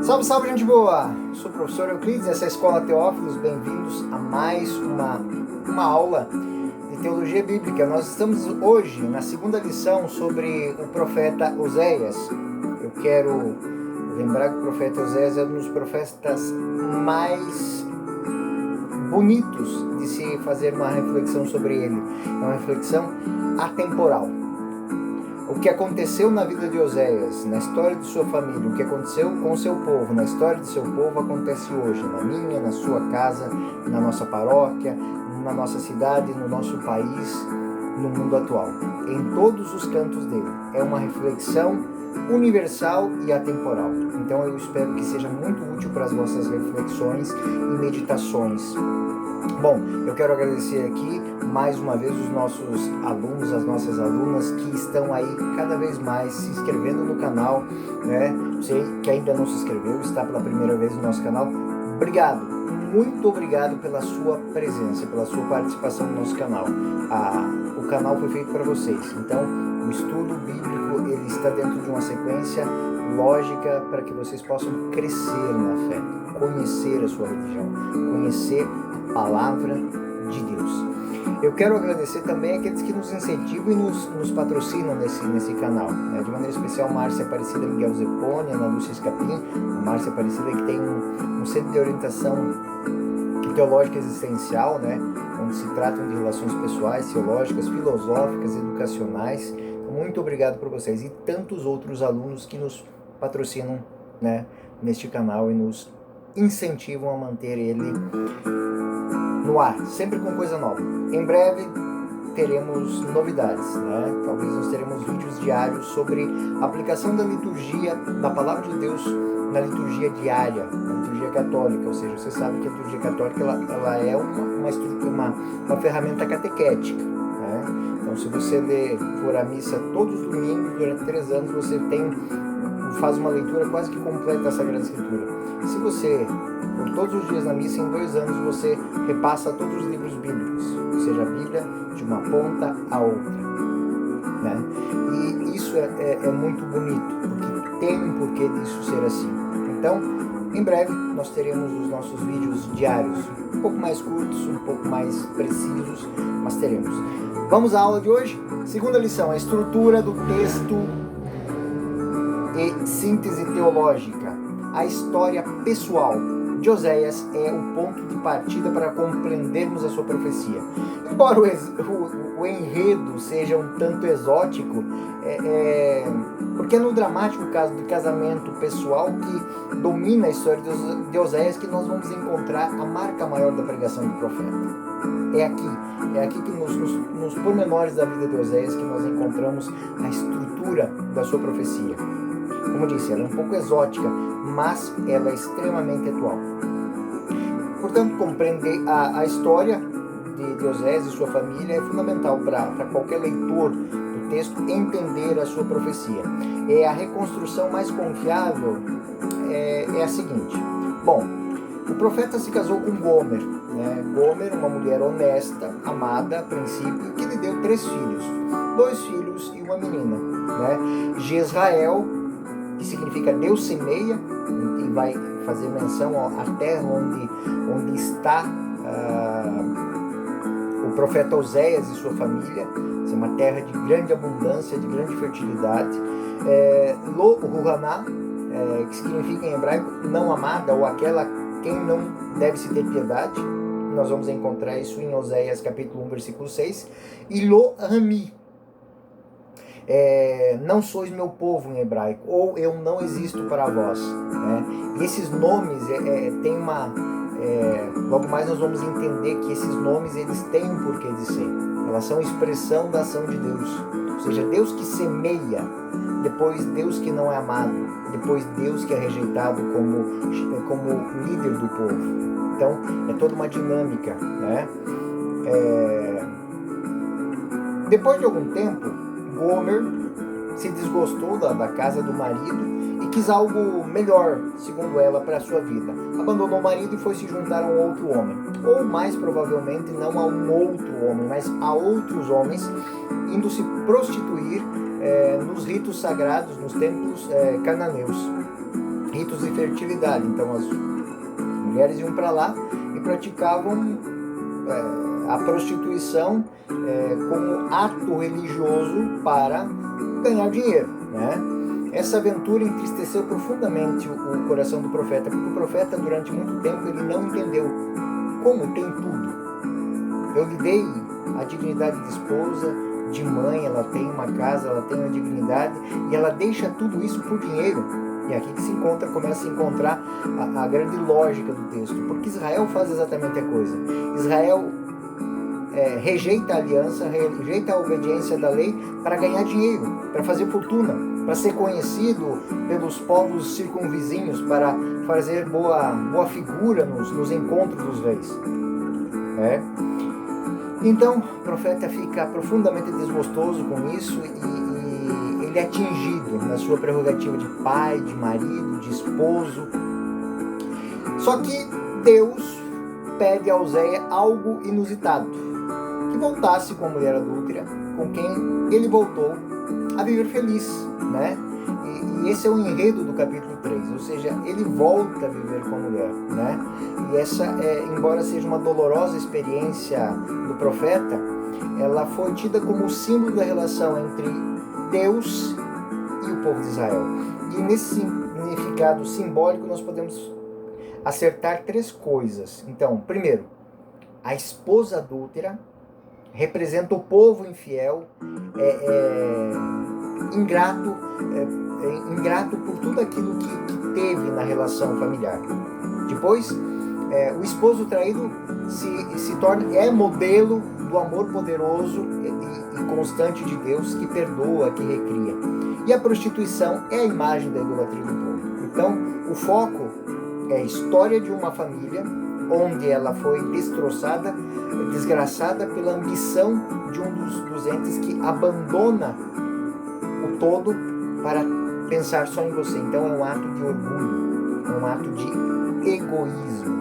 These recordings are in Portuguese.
Salve, salve, gente boa! Sou o professor Euclides, essa é a Escola Teófilos. Bem-vindos a mais uma aula de Teologia Bíblica. Nós estamos hoje na segunda lição sobre o profeta Oséias. Eu quero lembrar que o profeta Oséias é um dos profetas mais bonitos de se fazer uma reflexão sobre ele. É uma reflexão atemporal. O que aconteceu na vida de Oséias, na história de sua família, o que aconteceu com o seu povo, na história de seu povo, acontece hoje, na minha, na sua casa, na nossa paróquia, na nossa cidade, no nosso país, no mundo atual, em todos os cantos dele. É uma reflexão universal e atemporal. Então eu espero que seja muito útil para as vossas reflexões e meditações. Bom, eu quero agradecer aqui mais uma vez os nossos alunos, as nossas alunas que estão aí cada vez mais se inscrevendo no canal, né? Você que ainda não se inscreveu, está pela primeira vez no nosso canal, obrigado, muito obrigado pela sua presença, pela sua participação no nosso canal. O canal foi feito para vocês, então o estudo bíblico ele está dentro de uma sequência lógica para que vocês possam crescer na fé, conhecer a sua religião, conhecer a palavra de Deus. Eu quero agradecer também aqueles que nos incentivam e nos patrocinam nesse canal, né? De maneira especial, Márcia Aparecida, Miguel Zeponi, Ana Lúcia Escapim, a Márcia Aparecida que tem um centro de orientação teológica existencial, né? Onde se tratam de relações pessoais, teológicas, filosóficas, educacionais. Muito obrigado por vocês e tantos outros alunos que nos patrocinam, né, neste canal e nos incentivam a manter ele no ar, sempre com coisa nova. Em breve teremos novidades, né? Talvez nós teremos vídeos diários sobre a aplicação da liturgia, da Palavra de Deus na liturgia diária, na liturgia católica. Ou seja, você sabe que a liturgia católica ela é uma ferramenta catequética, né? Então, se você for à missa todos os domingos durante 3 anos, você faz uma leitura quase que completa da Sagrada Escritura. Se você for todos os dias na missa, em 2 anos você repassa todos os livros bíblicos, ou seja, a Bíblia de uma ponta a outra, né? E isso é muito bonito, porque tem um porquê disso ser assim. Então, em breve nós teremos os nossos vídeos diários, um pouco mais curtos, um pouco mais precisos, mas teremos. Vamos à aula de hoje? Segunda lição, a estrutura do texto e síntese teológica. A história pessoal de Oséias é o ponto de partida para compreendermos a sua profecia. Embora o enredo seja um tanto exótico, porque é no dramático caso do casamento pessoal que domina a história de Oséias que nós vamos encontrar a marca maior da pregação do profeta. É aqui que nos pormenores da vida de Oséias que nós encontramos a estrutura da sua profecia. Como eu disse, ela é um pouco exótica, mas ela é extremamente atual. Portanto, compreender a história de Oséias e sua família é fundamental para qualquer leitor do texto entender a sua profecia. A reconstrução mais confiável é a seguinte. Bom, o profeta se casou com Gomer, né? Gomer, uma mulher honesta, amada a princípio, que lhe deu 3 filhos, 2 filhos e uma menina, né? Jezrael, que significa Deus semeia, e vai fazer menção à terra onde está o profeta Oséias e sua família, é uma terra de grande abundância, de grande fertilidade. Lo Ruhaná, que significa em hebraico não amada, ou aquela quem não deve se ter piedade. Nós vamos encontrar isso em Oséias capítulo 1, versículo 6. E Lo Ami, não sois meu povo em hebraico, ou eu não existo para vós, né? E esses nomes tem logo mais nós vamos entender que esses nomes eles têm um porquê de ser. Elas são expressão da ação de Deus, ou seja, Deus que semeia, depois Deus que não é amado, depois Deus que é rejeitado como líder do povo. Então é toda uma dinâmica, né? Depois de algum tempo, Gomer se desgostou da casa do marido e quis algo melhor, segundo ela, para a sua vida. Abandonou o marido e foi se juntar a um outro homem. Ou mais provavelmente não a um outro homem, mas a outros homens, indo se prostituir nos ritos sagrados, nos templos cananeus. ritos de fertilidade. Então as mulheres iam para lá e praticavam a prostituição como ato religioso para ganhar dinheiro, né? Essa aventura entristeceu profundamente o coração do profeta, porque o profeta durante muito tempo ele não entendeu como tem tudo. Eu lhe dei a dignidade de esposa, de mãe, ela tem uma casa, ela tem uma dignidade, e ela deixa tudo isso por dinheiro. E aqui que começa a se encontrar a grande lógica do texto, porque Israel faz exatamente a coisa. Israel rejeita a aliança, rejeita a obediência da lei para ganhar dinheiro, para fazer fortuna, para ser conhecido pelos povos circunvizinhos, para fazer boa figura nos encontros dos reis. Então o profeta fica profundamente desgostoso com isso e ele é atingido na sua prerrogativa de pai, de marido, de esposo. Só que Deus pede a Oséia algo inusitado, que voltasse com a mulher adúltera, com quem ele voltou a viver feliz, né? E esse é o enredo do capítulo 3, ou seja, ele volta a viver com a mulher, né? E essa, embora seja uma dolorosa experiência do profeta, ela foi tida como o símbolo da relação entre Deus e o povo de Israel. E nesse significado simbólico nós podemos acertar 3 coisas. Então, primeiro, a esposa adúltera representa o povo infiel, ingrato por tudo aquilo que teve na relação familiar. Depois, o esposo traído se torna modelo do amor poderoso e constante de Deus, que perdoa, que recria. E a prostituição é a imagem da idolatria do povo. Então, o foco é a história de uma família onde ela foi destroçada, desgraçada pela ambição de um dos entes que abandona o todo para pensar só em você. Então é um ato de orgulho, é um ato de egoísmo.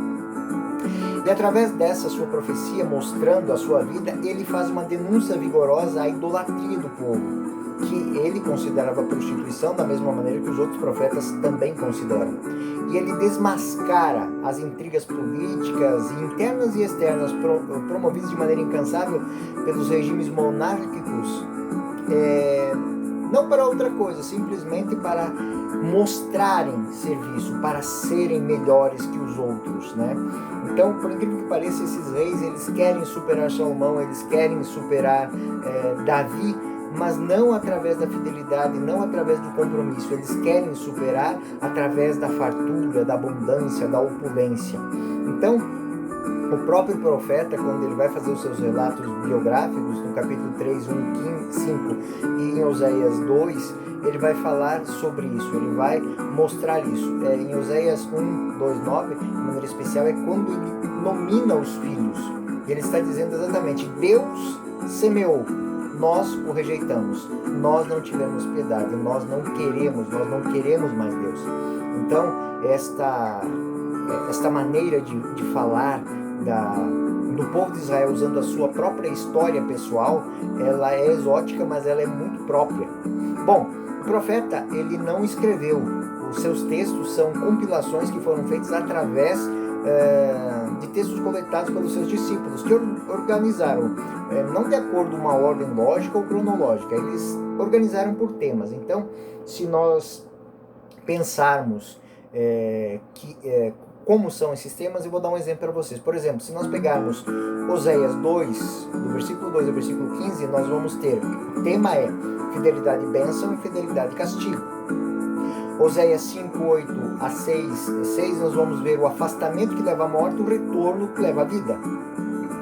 E através dessa sua profecia, mostrando a sua vida, ele faz uma denúncia vigorosa à idolatria do povo, que ele considerava prostituição da mesma maneira que os outros profetas também consideram. E ele desmascara as intrigas políticas, internas e externas, promovidas de maneira incansável pelos regimes monárquicos, não para outra coisa, simplesmente para mostrarem serviço, para serem melhores que os outros, né? Então, por incrível que pareça, esses reis, eles querem superar Salomão, eles querem superar Davi, mas não através da fidelidade, não através do compromisso. Eles querem superar através da fartura, da abundância, da opulência. Então, o próprio profeta, quando ele vai fazer os seus relatos biográficos, no capítulo 3, 1, 5 e em Oséias 2, ele vai falar sobre isso, ele vai mostrar isso. Em Oséias 1, 2, 9, de maneira especial, é quando ele nomina os filhos. Ele está dizendo exatamente: Deus semeou, nós o rejeitamos, nós não tivemos piedade, nós não queremos mais Deus. Então, esta maneira de falar do povo de Israel usando a sua própria história pessoal, ela é exótica, mas ela é muito própria. Bom, o profeta, ele não escreveu, os seus textos são compilações que foram feitas através de textos coletados pelos seus discípulos, que organizaram, não de acordo com uma ordem lógica ou cronológica, eles organizaram por temas. Então, se nós pensarmos como são esses temas, eu vou dar um exemplo para vocês. Por exemplo, se nós pegarmos Oséias 2, do versículo 2 ao versículo 15, nós vamos ter, o tema é fidelidade e bênção e fidelidade e castigo. Oséias 5, 8 a 6, nós vamos ver o afastamento que leva à morte, o retorno que leva à vida.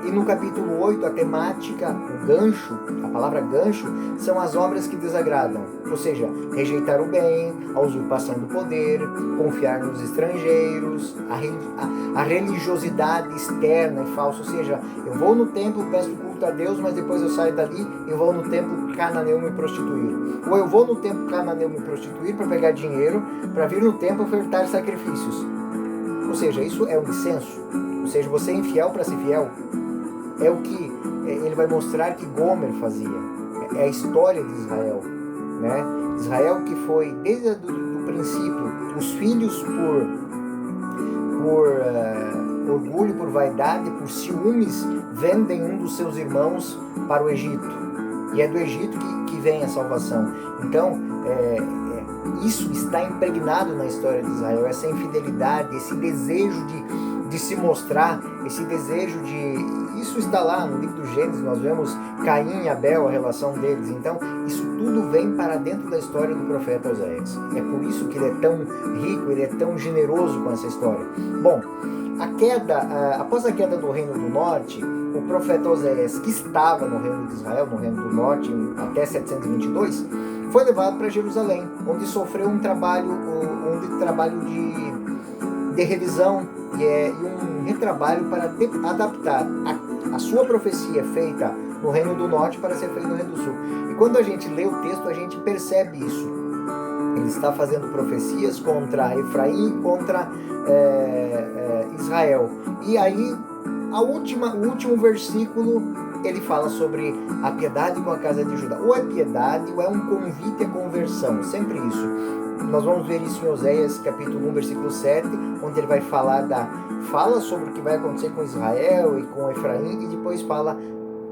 E no capítulo 8, a temática, o gancho, a palavra gancho, são as obras que desagradam. Ou seja, rejeitar o bem, a usurpação do poder, confiar nos estrangeiros, a religiosidade externa e falsa. Ou seja, eu vou no templo, peço culto a Deus, mas depois eu saio dali e vou no templo cananeu me prostituir. Ou eu vou no templo cananeu me prostituir para pegar dinheiro, para vir no templo ofertar sacrifícios. Ou seja, isso é um incenso. Ou seja, você é infiel para ser fiel. É o que ele vai mostrar que Gomer fazia. É a história de Israel, né? Israel que foi, desde o princípio. Os filhos por orgulho, por vaidade, por ciúmes, vendem um dos seus irmãos para o Egito. E é do Egito que vem a salvação. Então, isso está impregnado na história de Israel, essa infidelidade, esse desejo de se mostrar, esse desejo de... Isso está lá no livro do Gênesis, nós vemos Caim e Abel, a relação deles. Então, isso tudo vem para dentro da história do profeta Oséias. É por isso que ele é tão rico, ele é tão generoso com essa história. Bom, após a queda do Reino do Norte, o profeta Oséias, que estava no Reino de Israel, no Reino do Norte, até 722, foi levado para Jerusalém, onde sofreu um trabalho de revisão e um retrabalho para adaptar a sua profecia feita no Reino do Norte para ser feita no Reino do Sul. E quando a gente lê o texto, a gente percebe isso. Ele está fazendo profecias contra Efraim e contra Israel. E aí, o último versículo, ele fala sobre a piedade com a casa de Judá. Ou é piedade, ou é um convite à conversão. Sempre isso. Nós vamos ver isso em Oséias, capítulo 1, versículo 7, onde ele vai fala sobre o que vai acontecer com Israel e com Efraim, e depois fala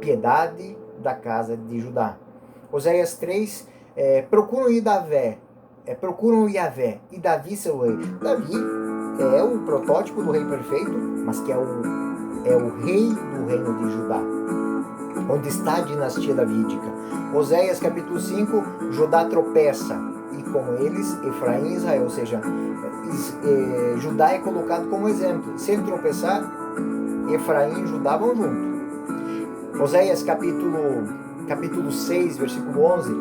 piedade da casa de Judá. Oséias 3, procuram o Yahvé, e Davi seu rei. Davi é o protótipo do rei perfeito, mas que é o rei do reino de Judá, onde está a dinastia davídica. Oséias capítulo 5, Judá tropeça, e com eles Efraim e Israel, ou seja, Judá é colocado como exemplo. Se ele tropeçar, Efraim e Judá vão junto. Oséias capítulo 6, versículo 11,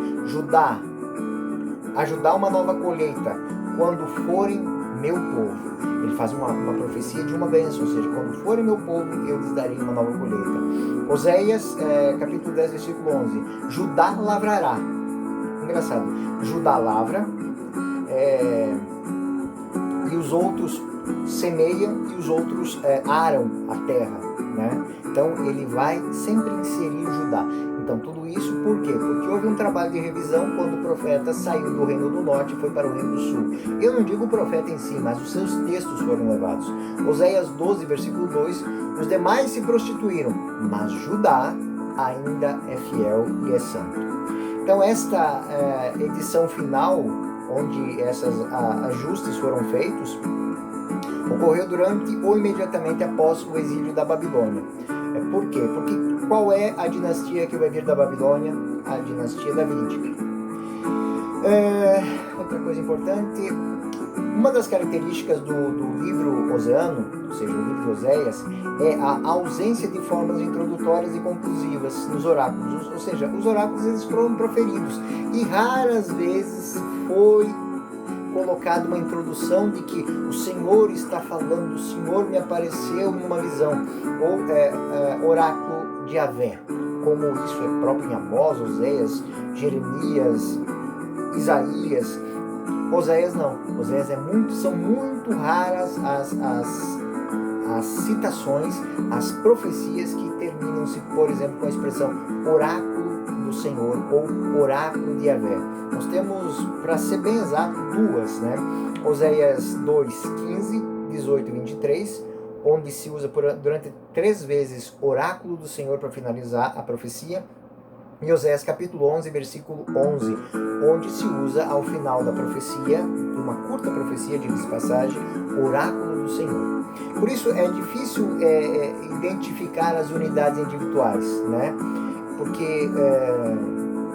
a Judá uma nova colheita, quando forem meu povo. Ele faz uma profecia de uma bênção, ou seja, quando forem meu povo, eu lhes darei uma nova colheita. Oséias, capítulo 10, versículo 11, Judá lavrará. Engraçado, Judá lavra, e os outros semeiam e os outros aram a terra, né? Então ele vai sempre inserir Judá. Então tudo isso por quê? Porque houve um trabalho de revisão quando o profeta saiu do Reino do Norte e foi para o Reino do Sul. Eu não digo o profeta em si, mas os seus textos foram levados. Oséias 12, versículo 2, os demais se prostituíram, mas Judá ainda é fiel e é santo. Então esta edição final, onde esses ajustes foram feitos, ocorreu durante ou imediatamente após o exílio da Babilônia. Por quê? Porque qual é a dinastia que vai vir da Babilônia? A dinastia davídica. Outra coisa importante, uma das características do livro oseano, ou seja, o livro de Oséias, é a ausência de formas introdutórias e conclusivas nos oráculos. Ou seja, os oráculos eles foram proferidos e raras vezes foi colocado uma introdução de que o Senhor está falando, o Senhor me apareceu em uma visão, ou oráculo de Yahvé, como isso é próprio em Amós, Oséias, Jeremias, Isaías. Oséias não. Oséias são muito raras as citações, as profecias que terminam-se, por exemplo, com a expressão oráculo do Senhor ou oráculo de Yahvé. Nós temos, para ser bem exato, duas, né? Oséias 2, 15, 18 e 23, onde se usa durante 3 vezes oráculo do Senhor para finalizar a profecia, e Oséias capítulo 11, versículo 11, onde se usa ao final da profecia, uma curta profecia de passagem, oráculo do Senhor. Por isso é difícil identificar as unidades individuais, né? Porque,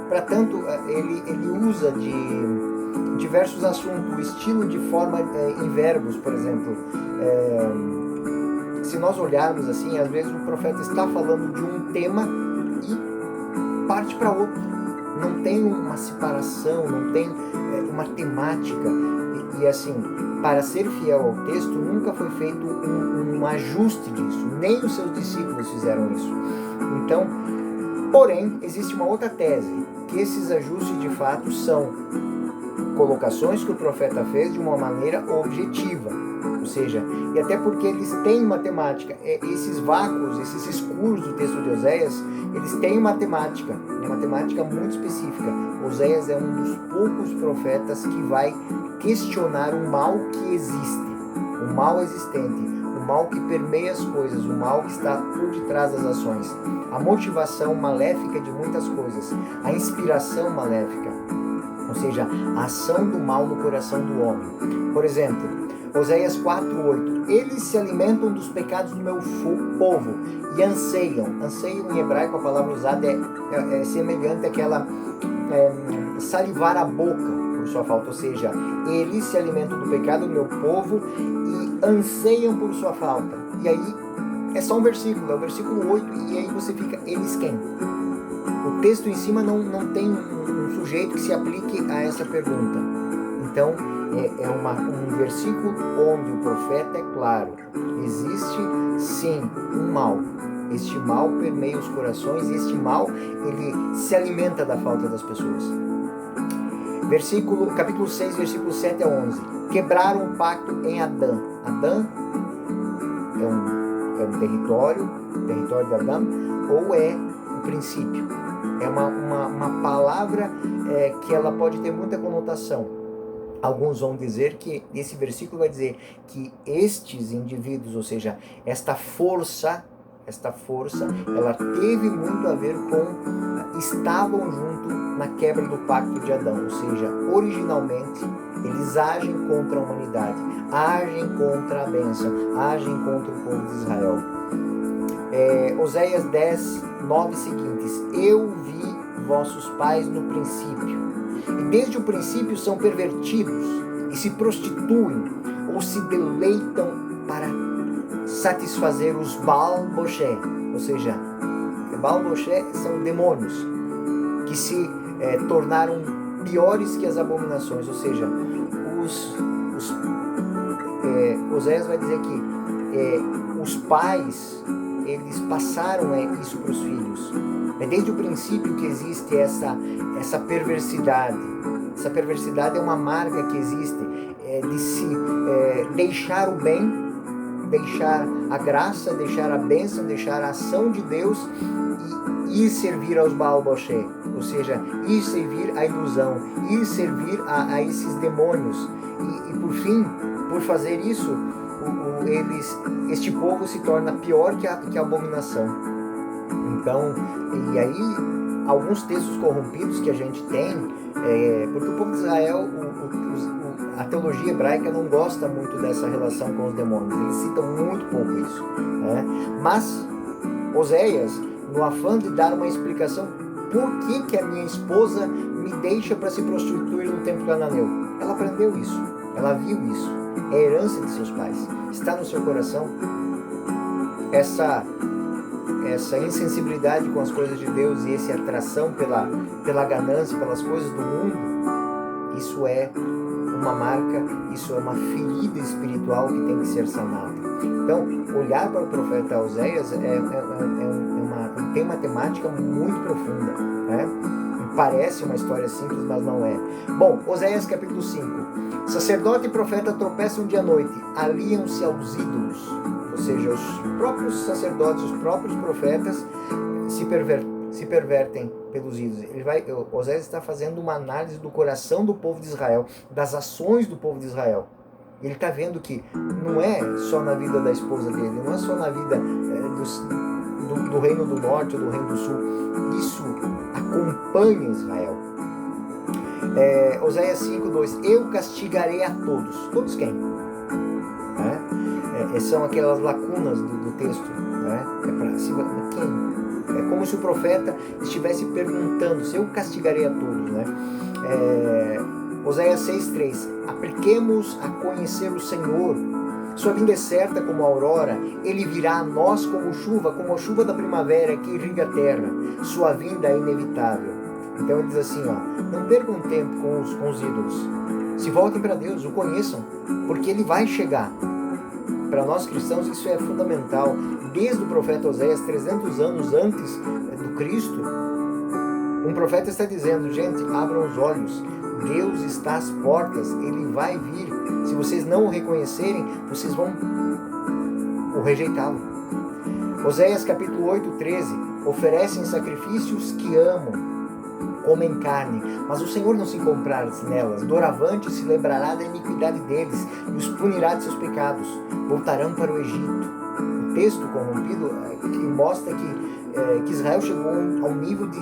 para tanto, ele usa de diversos assuntos, o estilo de forma em verbos, por exemplo. Se nós olharmos assim, às vezes o profeta está falando de um tema e parte para outro. Não tem uma separação, não tem uma temática. E assim, para ser fiel ao texto, nunca foi feito um ajuste disso. Nem os seus discípulos fizeram isso. Então, porém, existe uma outra tese, que esses ajustes de fato são colocações que o profeta fez de uma maneira objetiva, ou seja, e até porque eles têm uma temática, esses vácuos, esses escuros do texto de Oséias, eles têm uma temática muito específica. Oséias é um dos poucos profetas que vai questionar o mal que existe, o mal existente, o mal que permeia as coisas, o mal que está por detrás das ações, a motivação maléfica de muitas coisas, a inspiração maléfica, ou seja, a ação do mal no coração do homem. Por exemplo, Oséias 4:8, eles se alimentam dos pecados do meu povo e anseiam em hebraico a palavra usada é semelhante àquela salivar a boca por sua falta, ou seja, eles se alimentam do pecado do meu povo e anseiam por sua falta. E aí é só um versículo, é o versículo 8, e aí você fica, eles quem? O texto em cima não tem um sujeito que se aplique a essa pergunta. Então é um versículo onde o profeta é claro, existe sim um mal. Este mal permeia os corações, e este mal ele se alimenta da falta das pessoas. Capítulo 6, versículo 7 a 11. Quebraram o pacto em Adã. Adã é um território de Adão, ou é o princípio. É uma palavra que ela pode ter muita conotação. Alguns vão dizer que, esse versículo vai dizer que estes indivíduos, ou seja, esta força, ela teve muito a ver com, estavam junto na quebra do pacto de Adão, ou seja, originalmente eles agem contra a humanidade, agem contra a bênção, agem contra o povo de Israel. Oséias 10, 9 seguintes, eu vi vossos pais no princípio, e desde o princípio são pervertidos, e se prostituem, ou se deleitam para satisfazer os Baal-Boshé, ou seja, Baal-Boshé são demônios que se tornaram piores que as abominações, ou seja, Oséias vai dizer que os pais, eles passaram isso para os filhos. É desde o princípio que existe essa perversidade. Essa perversidade é uma marca que existe de se deixar o bem, deixar a graça, deixar a bênção, deixar a ação de Deus e ir servir aos Baal-Boshé, ou seja, ir servir à ilusão, ir servir a esses demônios. E por fim, por fazer isso, este povo se torna pior que a abominação. Então, e aí, alguns textos corrompidos que a gente tem, porque o povo de Israel, a teologia hebraica não gosta muito dessa relação com os demônios, eles citam muito pouco isso, né? Mas Oséias, no afã de dar uma explicação, por que a minha esposa me deixa para se prostituir no templo cananeu? Ela aprendeu isso, ela viu isso, é a herança de seus pais, está no seu coração. Essa insensibilidade com as coisas de Deus e essa atração pela ganância, pelas coisas do mundo, isso é uma marca, isso é uma ferida espiritual que tem que ser sanada. Então, olhar para o profeta Oséias tem uma temática muito profunda, né? Parece uma história simples, mas não é. Bom, Oséias capítulo 5. Sacerdote e profeta tropeçam dia à noite, aliam-se aos ídolos. Ou seja, os próprios sacerdotes, os próprios profetas se pervertem pelos ídolos. Oséias está fazendo uma análise do coração do povo de Israel, das ações do povo de Israel. Ele está vendo que não é só na vida da esposa dele, não é só na vida do reino do norte ou do reino do sul. Isso acompanha Israel. Oséias 5:2, eu castigarei a todos. Todos quem? São aquelas lacunas do texto, né? Quem? É como se o profeta estivesse perguntando se eu castigarei a todos, né? Oséias 6:3, apliquemos a conhecer o Senhor, sua vinda é certa como a aurora, ele virá a nós como a chuva da primavera que irriga a terra, sua vinda é inevitável. Então ele diz assim, não percam tempo com os ídolos, se voltem para Deus, o conheçam, porque ele vai chegar. Para nós cristãos isso é fundamental. Desde o profeta Oséias, 300 anos antes do Cristo, um profeta está dizendo, gente, abram os olhos, Deus está às portas, ele vai vir. Se vocês não o reconhecerem, vocês vão o rejeitá-lo. Oséias capítulo 8:13, oferecem sacrifícios que amam, comem carne, mas o Senhor não se compraz nelas. Doravante se lembrará da iniquidade deles e os punirá de seus pecados. Voltarão para o Egito. O texto corrompido que mostra que Israel chegou ao nível de,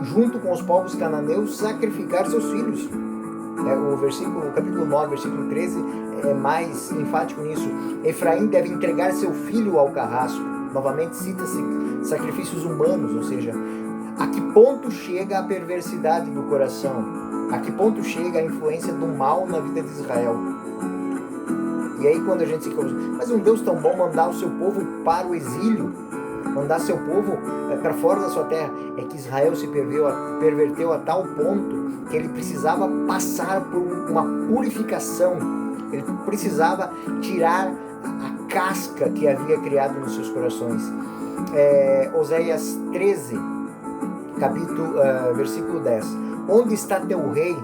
junto com os povos cananeus, sacrificar seus filhos. O capítulo 9, versículo 13 é mais enfático nisso. Efraim deve entregar seu filho ao carrasco. Novamente cita-se sacrifícios humanos, ou seja, a que ponto chega a perversidade do coração? A que ponto chega a influência do mal na vida de Israel? E aí quando a gente se pergunta, mas um Deus tão bom mandar o seu povo para o exílio, mandar seu povo para fora da sua terra, é que Israel se perverteu a tal ponto que ele precisava passar por uma purificação, ele precisava tirar a casca que havia criado nos seus corações. Oséias 13, versículo 10. Onde está teu rei,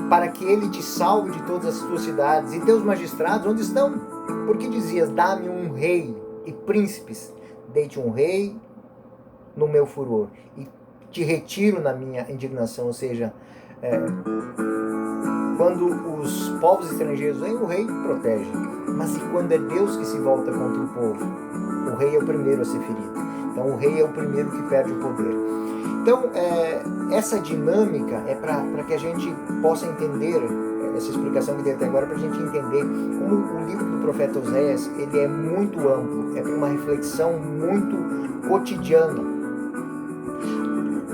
para que ele te salve de todas as tuas cidades? E teus magistrados, onde estão? Porque dizias, dá-me um rei e príncipes. Deite um rei no meu furor e te retiro na minha indignação. Ou seja, quando os povos estrangeiros vêm, o rei protege. Mas e quando é Deus que se volta contra o povo? O rei é o primeiro a ser ferido. Então o rei é o primeiro que perde o poder. Então essa dinâmica é para que a gente possa entender, essa explicação que dei até agora, para a gente entender como o livro do profeta Oséias ele é muito amplo, é para uma reflexão muito cotidiana.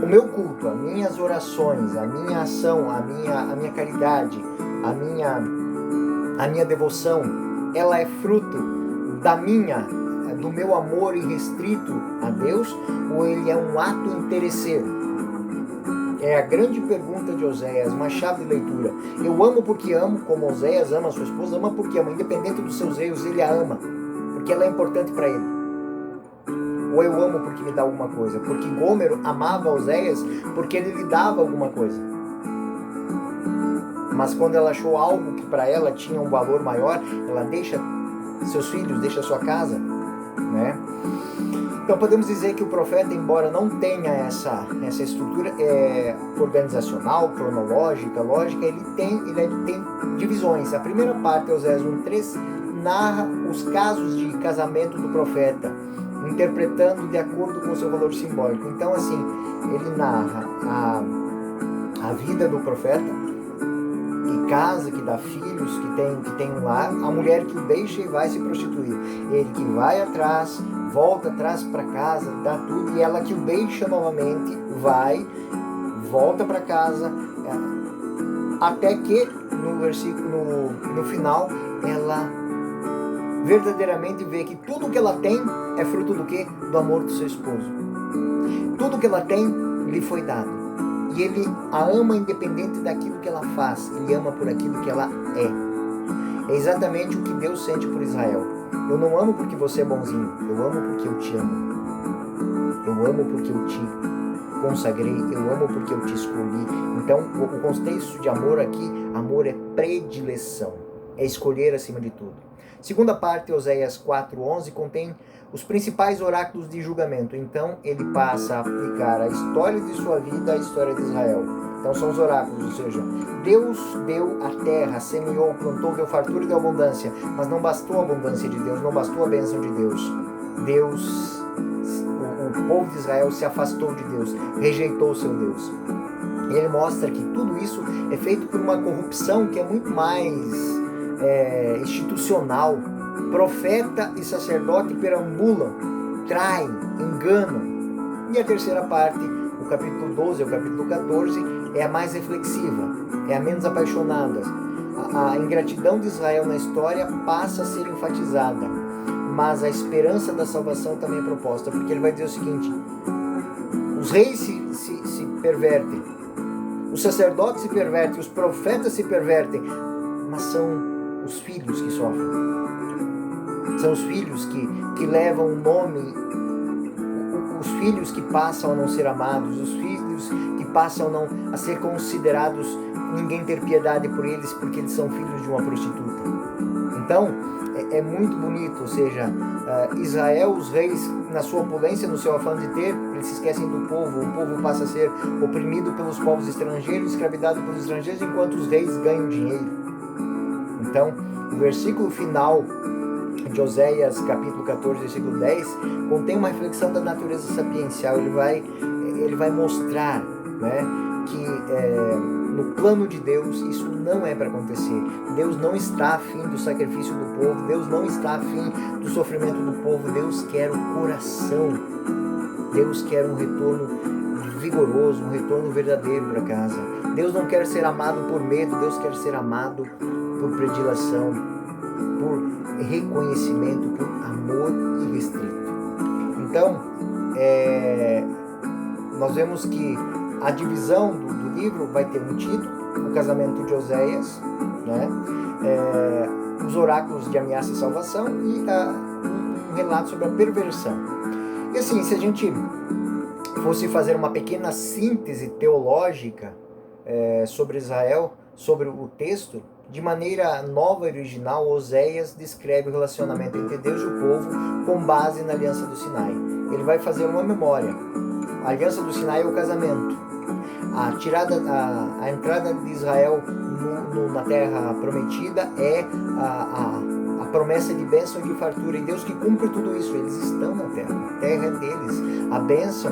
O meu culto, as minhas orações, a minha ação, a minha caridade, a minha devoção, ela é fruto do meu amor irrestrito a Deus, ou ele é um ato interesseiro? É a grande pergunta de Oséias, uma chave de leitura. Eu amo porque amo, como Oséias ama a sua esposa, ama porque ama, independente dos seus erros, ele a ama, porque ela é importante para ele. Ou eu amo porque me dá alguma coisa, porque Gômero amava Oséias porque ele lhe dava alguma coisa. Mas quando ela achou algo que para ela tinha um valor maior, ela deixa seus filhos, deixa sua casa, né? Então podemos dizer que o profeta, embora não tenha essa estrutura organizacional, cronológica, lógica, ele tem divisões. A primeira parte, Oséias 1:3, narra os casos de casamento do profeta, interpretando de acordo com o seu valor simbólico. Então assim, ele narra a vida do profeta, que casa, que dá filhos, que tem um lar, a mulher que o deixa e vai se prostituir, ele que vai atrás, volta atrás para casa, dá tudo, e ela que o deixa novamente, volta para casa, até que no final ela verdadeiramente vê que tudo que ela tem é fruto do quê? Do amor do seu esposo. Tudo que ela tem lhe foi dado. E ele a ama independente daquilo que ela faz. Ele ama por aquilo que ela é. É exatamente o que Deus sente por Israel. Eu não amo porque você é bonzinho. Eu amo porque eu te amo. Eu amo porque eu te consagrei. Eu amo porque eu te escolhi. Então, o contexto de amor aqui, amor é predileção. É escolher acima de tudo. Segunda parte, Oséias 4:11, contém os principais oráculos de julgamento. Então, ele passa a aplicar a história de sua vida à história de Israel. Então, são os oráculos, ou seja, Deus deu a terra, semeou, plantou, deu fartura e deu abundância. Mas não bastou a abundância de Deus, não bastou a bênção de Deus. O povo de Israel se afastou de Deus, rejeitou o seu Deus. E ele mostra que tudo isso é feito por uma corrupção que é muito mais institucional. Profeta e sacerdote perambulam, traem, enganam. E a terceira parte, o capítulo 12 e o capítulo 14, é a mais reflexiva, é a menos apaixonada. A ingratidão de Israel na história passa a ser enfatizada, mas a esperança da salvação também é proposta, porque ele vai dizer o seguinte: os reis se pervertem, os sacerdotes se pervertem, os profetas se pervertem, mas são os filhos que sofrem. São os filhos que levam o nome, os filhos que passam a não ser amados, os filhos que passam a ser considerados, ninguém ter piedade por eles, porque eles são filhos de uma prostituta. Então, é muito bonito, ou seja, Israel, os reis, na sua opulência, no seu afã de ter, eles se esquecem do povo, o povo passa a ser oprimido pelos povos estrangeiros, escravizado pelos estrangeiros, enquanto os reis ganham dinheiro. Então, o versículo final de Oséias, capítulo 14, versículo 10, contém uma reflexão da natureza sapiencial. Ele vai mostrar, né, que no plano de Deus isso não é para acontecer. Deus não está afim do sacrifício do povo, Deus não está afim do sofrimento do povo. Deus quer o coração, Deus quer um retorno vigoroso, um retorno verdadeiro para casa. Deus não quer ser amado por medo, Deus quer ser amado por predileção, por reconhecimento, por amor irrestrito. Então, nós vemos que a divisão do livro vai ter um título, o casamento de Oséias, né? Os oráculos de ameaça e salvação, e um relato sobre a perversão. E assim, se a gente fosse fazer uma pequena síntese teológica sobre Israel, sobre o texto, de maneira nova e original, Oséias descreve o relacionamento entre Deus e o povo com base na Aliança do Sinai. Ele vai fazer uma memória. A Aliança do Sinai é o casamento. A entrada de Israel na Terra Prometida é a promessa de bênção e de fartura. E Deus que cumpre tudo isso. Eles estão na Terra. A Terra é deles. A bênção,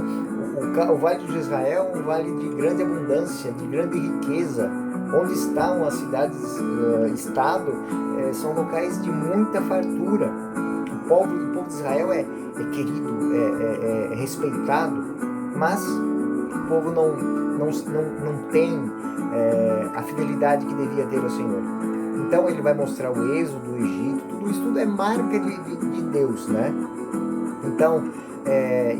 o Vale de Israel é um vale de grande abundância, de grande riqueza. Onde estão as cidades-estado, são locais de muita fartura. O povo de Israel é querido, é respeitado, mas o povo não tem a fidelidade que devia ter ao Senhor. Então ele vai mostrar o êxodo do Egito, tudo é marca de Deus, né? Então,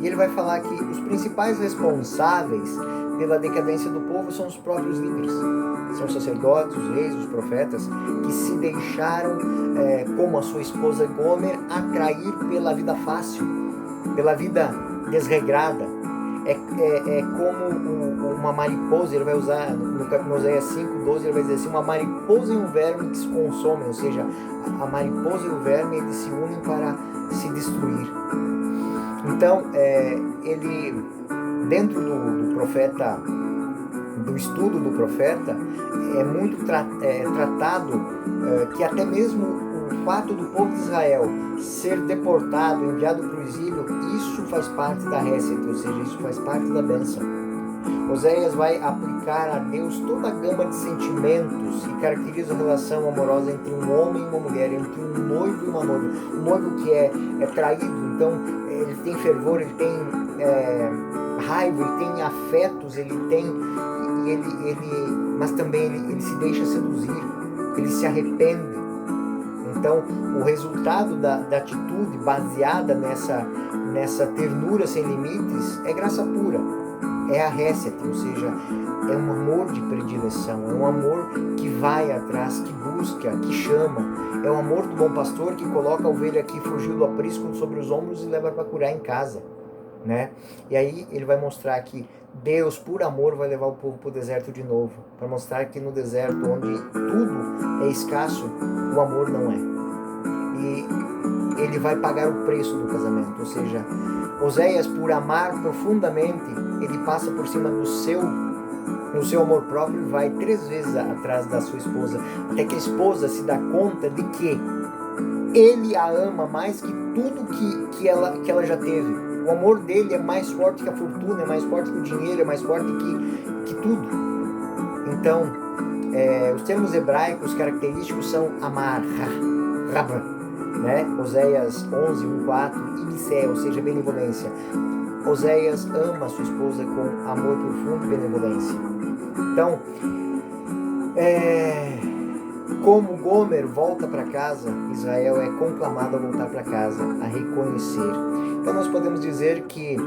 e ele vai falar que os principais responsáveis pela decadência do povo são os próprios líderes. São os sacerdotes, os reis, os profetas, que se deixaram, como a sua esposa Gomer, atrair pela vida fácil, pela vida desregrada. É como uma mariposa. Ele vai usar, no Oséias 5:12, ele vai dizer assim: uma mariposa e um verme que se consomem, ou seja, a mariposa e o verme, eles se unem para se destruir. Então, ele, dentro do profeta, do estudo do profeta, é muito tratado que até mesmo o fato do povo de Israel ser deportado, enviado para o exílio, isso faz parte da Hesed, ou seja, isso faz parte da bênção. Oséias vai aplicar a Deus toda a gama de sentimentos que caracteriza a relação amorosa entre um homem e uma mulher, entre um noivo e uma noiva. O noivo que é traído, então ele tem fervor, ele tem raiva, ele tem afetos, mas também ele se deixa seduzir, ele se arrepende. Então, o resultado da atitude baseada nessa ternura sem limites é graça pura, é a Hesed, ou seja, é um amor de predileção, é um amor que vai atrás, que busca, que chama, é o amor do bom pastor que coloca a ovelha que fugiu do aprisco sobre os ombros e leva para curar em casa, né? E aí ele vai mostrar que Deus, por amor, vai levar o povo para o deserto de novo, para mostrar que no deserto, onde tudo é escasso, o amor não é. E ele vai pagar o preço do casamento, ou seja, Oséias, por amar profundamente, ele passa por cima do seu amor próprio e vai 3 vezes atrás da sua esposa, até que a esposa se dá conta de que ele a ama mais que tudo que ela já teve. O amor dele é mais forte que a fortuna, é mais forte que o dinheiro, é mais forte que tudo. Então, os termos hebraicos característicos são amar, rabba, né? Oséias 11:1-4, ibsé, ou seja, benevolência. Oséias ama a sua esposa com amor profundo e benevolência. Então, como Gomer volta para casa, Israel é conclamado a voltar para casa, a reconhecer. Então nós podemos dizer que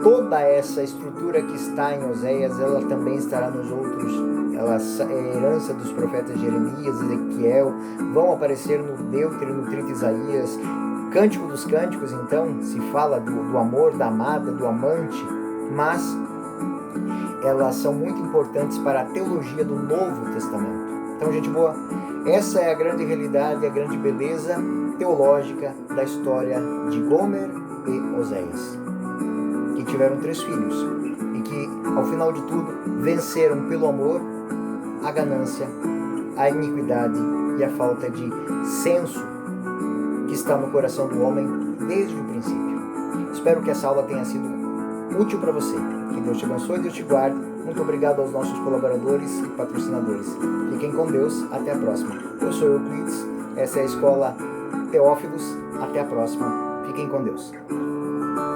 toda essa estrutura que está em Oséias, ela também estará nos outros. A herança dos profetas Jeremias, Ezequiel, vão aparecer no Deuteronômio, no 30 Isaías. Cântico dos Cânticos, então, se fala do amor, da amada, do amante, mas elas são muito importantes para a teologia do Novo Testamento. Então, gente boa, essa é a grande realidade, a grande beleza teológica da história de Gomer e Oséias, que tiveram 3 filhos e que, ao final de tudo, venceram pelo amor a ganância, a iniquidade e a falta de senso que está no coração do homem desde o princípio. Espero que essa aula tenha sido útil para você. Que Deus te abençoe e Deus te guarde. Muito obrigado aos nossos colaboradores e patrocinadores. Fiquem com Deus. Até a próxima. Eu sou Euclides. Essa é a Escola Teófilos. Até a próxima. Fiquem com Deus.